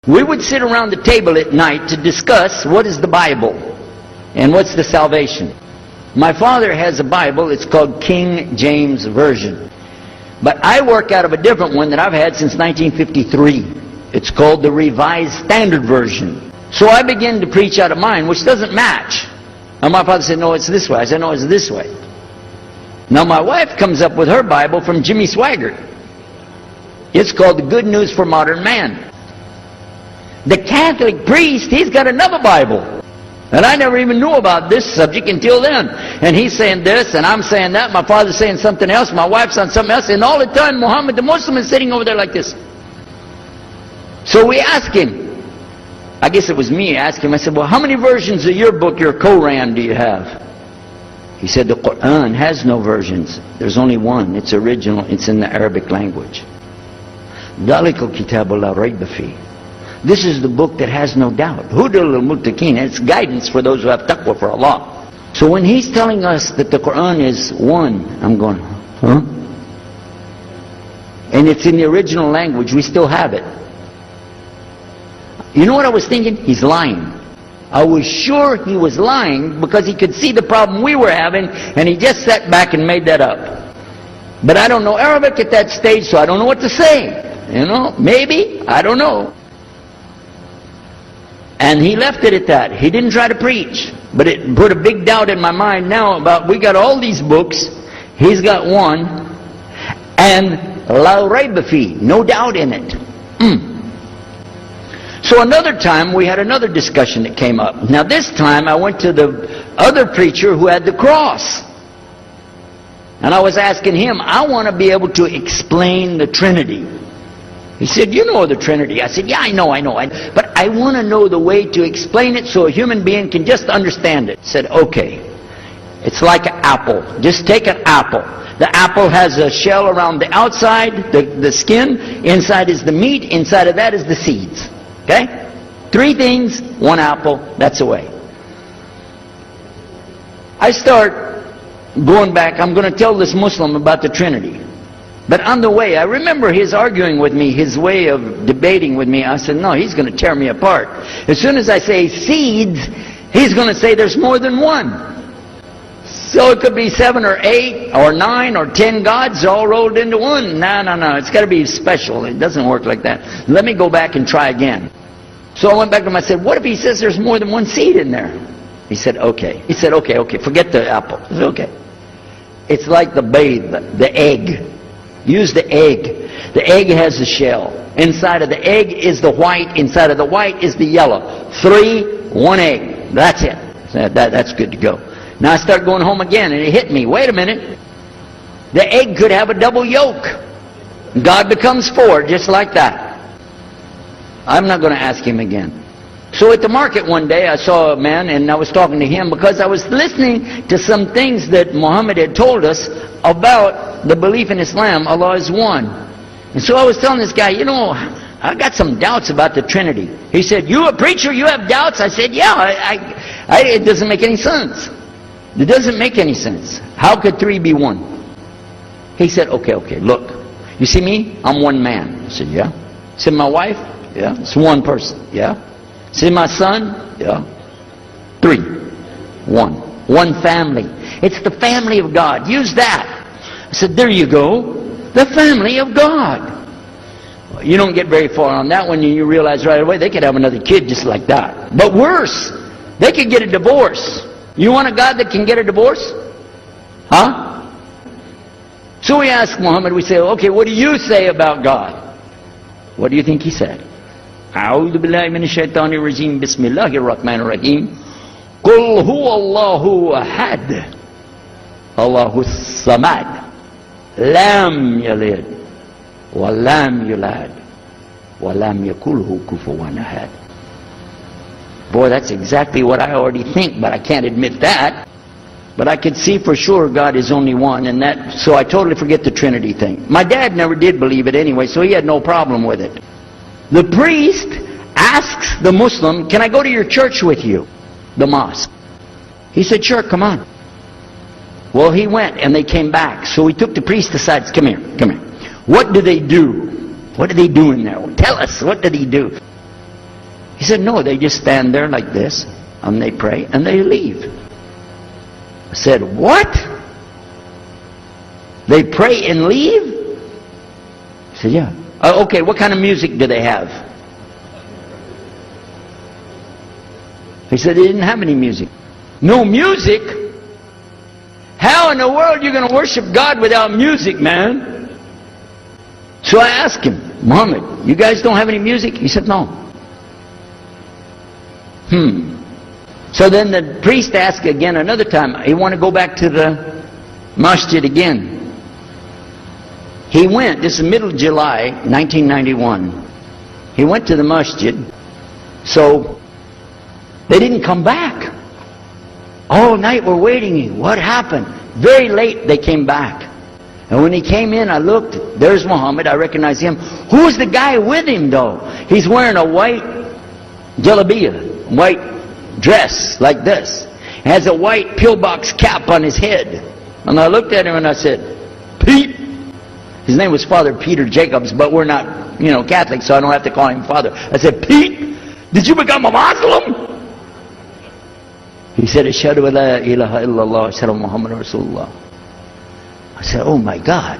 We would sit around the table at night to discuss what is the Bible and what's the salvation. My father has a Bible, it's called King James Version. But I work out of a different one that I've had since 1953. It's called the Revised Standard Version. So I begin to preach out of mine, which doesn't match. And my father said, no, it's this way. I said, no, it's this way. Now my wife comes up with her Bible from Jimmy Swaggart. It's called the Good News for Modern Man. The Catholic priest, he's got another Bible. And I never even knew about this subject until then. And he's saying this, and I'm saying that. My father's saying something else. My wife's on something else. And all the time, Muhammad the Muslim is sitting over there like this. So we asked him. I guess it was me. I asked him. I said, well, how many versions of your book, your Quran, do you have? He said, the Quran has no versions. There's only one. It's original. It's in the Arabic language. ذَلِكَ الْكِتَابُ لَا رَيْبَ فِيهِ. This is the book that has no doubt. Hudal al-Muttaqin. It's guidance for those who have taqwa for Allah. So when he's telling us that the Quran is one, I'm going, huh? And it's in the original language. We still have it. You know what I was thinking? He's lying. I was sure he was lying because he could see the problem we were having, and he just sat back and made that up. But I don't know Arabic at that stage, so I don't know what to say. You know, maybe, I don't know. And he left it at that. He didn't try to preach. But it put a big doubt in my mind now about, we got all these books, he's got one, and la rayba fi, no doubt in it. So another time we had another discussion that came up. Now this time I went to the other preacher who had the cross. And I was asking him, I want to be able to explain the Trinity. He said, you know the Trinity. I said, yeah, I know. But I want to know the way to explain it so a human being can just understand it. He said, okay. It's like an apple. Just take an apple. The apple has a shell around the outside, the skin. Inside is the meat. Inside of that is the seeds. Okay? 3 things, 1 apple. That's the way. I start going back. I'm going to tell this Muslim about the Trinity. But on the way, I remember his arguing with me, his way of debating with me. I said, no, he's going to tear me apart. As soon as I say seeds, he's going to say there's more than one. So it could be 7 or 8 or 9 or 10 gods all rolled into one. No. It's got to be special. It doesn't work like that. Let me go back and try again. So I went back to him. I said, what if he says there's more than one seed in there? He said, okay. He said, okay. Forget the apple. I said, okay. It's like the babe, the egg. Use the egg. The egg has a shell. Inside of the egg is the white. Inside of the white is the yellow. 3, 1 egg. That's it. That's good to go. Now I start going home again, and it hit me. Wait a minute. The egg could have a double yolk. God becomes 4, just like that. I'm not going to ask him again. So at the market one day, I saw a man, and I was talking to him because I was listening to some things that Muhammad had told us about the belief in Islam. Allah is one. And so I was telling this guy, you know, I got some doubts about the Trinity. He said, you a preacher, you have doubts? I said, yeah, it doesn't make any sense. It doesn't make any sense. How could 3 be 1? He said, okay, look. You see me? I'm one man. I said, yeah. He said, my wife? Yeah. It's one person. Yeah. See my son? Yeah. 3. 1. One family. It's the family of God. Use that. I said, there you go. The family of God. Well, you don't get very far on that one, and you realize right away they could have another kid just like that. But worse, they could get a divorce. You want a God that can get a divorce? Huh? So we ask Muhammad, we say, okay, what do you say about God? What do you think he said? أعوذ بالله من الشيطان الرجيم بسم الله الرحمن الرحيم قل هو الله أحد الله الصمد لم يلد ولم يولد ولم يكن له كفوا أحد. Boy, that's exactly what I already think, but I can't admit that. But I could see for sure God is only one, and that, so I totally forget the Trinity thing. My dad never did believe it anyway, so he had no problem with it. The priest asks the Muslim, can I go to your church with you? The mosque. He said, sure, come on. Well, he went, and they came back. So he took the priest aside. Come here. What do they do? What do they do in there? Tell us, what did he do? He said, no, they just stand there like this, and they pray, and they leave. I said, what? They pray and leave? He said, yeah. Okay, what kind of music do they have? He said they didn't have any music. No music? How in the world are you going to worship God without music, man? So I asked him, Muhammad, you guys don't have any music? He said, no. So then the priest asked again another time. He wanted to go back to the masjid again. He went, this is middle of July, 1991. He went to the masjid. So they didn't come back. All night we're waiting. What happened? Very late they came back. And when he came in, I looked. There's Muhammad. I recognize him. Who's the guy with him, though? He's wearing a white jalabiyah, white dress like this. Has a white pillbox cap on his head. And I looked at him and I said, Pete. His name was Father Peter Jacobs, but we're not, Catholic, so I don't have to call him Father. I said, Pete, did you become a Muslim? He said, Ashhadu an la ilaha illallah, Ashhadu Muhammad Rasulullah. I said, oh my God.